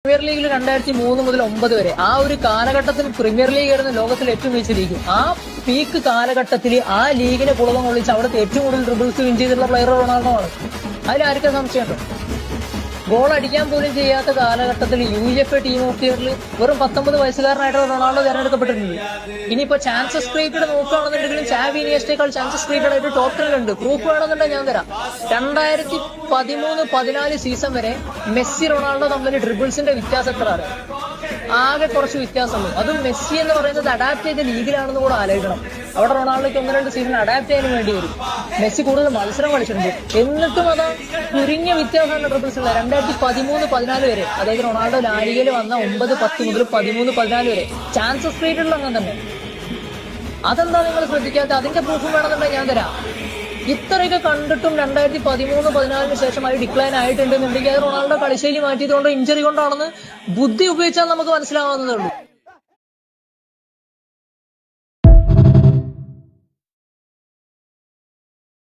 Premier ലീഗിൽ 2003 മുതൽ 9 വരെ ആ ഒരു കാലഘട്ടത്തിൽ പ്രീമിയർ ലീഗ് ആയിരുന്നു ലോകത്തിൽ ഏറ്റവും മികച്ച ലീഗ്. ആ പീക്ക് കാലഘട്ടത്തിൽ ആ ലീഗിനെ പുളകം കൊള്ളിച്ച് അവിടുത്തെ ഏറ്റവും കൂടുതൽ ഡ്രിബിൾസ് വിൻ ചെയ്തിട്ടുള്ള പ്ലെയർ റൊണാൾഡോ ആണ്. അതിലാർക്കും സംശയമുണ്ടോ? ഗോൾ അടിക്കാൻ പോലും ചെയ്യാത്ത കാലഘട്ടത്തിൽ UEFA ടീം ഓഫ് ദി ഇയറിൽ വെറും 19 വയസ്സുകാരനായിട്ട് റൊണാൾഡോ തിരഞ്ഞെടുക്കപ്പെട്ടിട്ടുണ്ട്. ഇനിയിപ്പോ ചാൻസസ് ക്രിയേറ്റഡ് നോക്കുകയാണെന്നുണ്ടെങ്കിലും ചാവി ഇനിയസ്റ്റേക്കാൾ ചാൻസസ് ക്രിയേറ്റഡ് ആയിട്ട് ടോട്ടലുണ്ട്. പ്രൂഫ് വേണമെന്നുണ്ടെങ്കിൽ ഞാൻ തരാം. 2013-14 സീസൺ വരെ മെസ്സി റൊണാൾഡോ തമ്മിൽ ഡ്രിബിൾസിന്റെ വ്യത്യാസം എത്രയാണ്? ആകെ കുറച്ച് വ്യത്യാസമുള്ളൂ. അതും മെസ്സി എന്ന് പറയുന്നത് അഡാപ്റ്റ് ചെയ്ത ലീഗിലാണെന്ന് കൂടെ ആലോചിക്കണം. അവിടെ റൊണാൾഡോയ്ക്ക് 1-2 സീസൺ അഡാപ്റ്റ് ചെയ്യാൻ വേണ്ടി വരും. മെസ്സി കൂടുതൽ മത്സരം കളിച്ചിട്ടുണ്ട്. എന്നിട്ടും അതാ ചുരുങ്ങിയ വ്യത്യാസമാണ് ഡ്രിബിൾസിലുള്ള 2013-14 വരെ. അതായത് റൊണാൾഡോ ലാലിഗയിൽ വന്ന 9-10 മുതൽ 13-14 വരെ ചാൻസസ് ക്രിയേറ്റഡ് അങ്ങനെ തന്നെ. അതെന്താ നിങ്ങൾ ശ്രദ്ധിക്കാത്ത? അതിന്റെ പ്രൂഫും വേണമെന്നുണ്ടെങ്കിൽ ഞാൻ തരാം. ഇത്രയൊക്കെ കണ്ടിട്ടും 2013-14 ശേഷം അത് ഡിക്ലൈൻ ആയിട്ടുണ്ടെന്നുണ്ടെങ്കിൽ അത് റൊണാൾഡോ കളിശൈലി മാറ്റിയതുകൊണ്ടോ ഇഞ്ചറി കൊണ്ടാണെന്ന് ബുദ്ധി ഉപയോഗിച്ചാൽ നമുക്ക് മനസ്സിലാവുന്നതേ ഉള്ളൂ.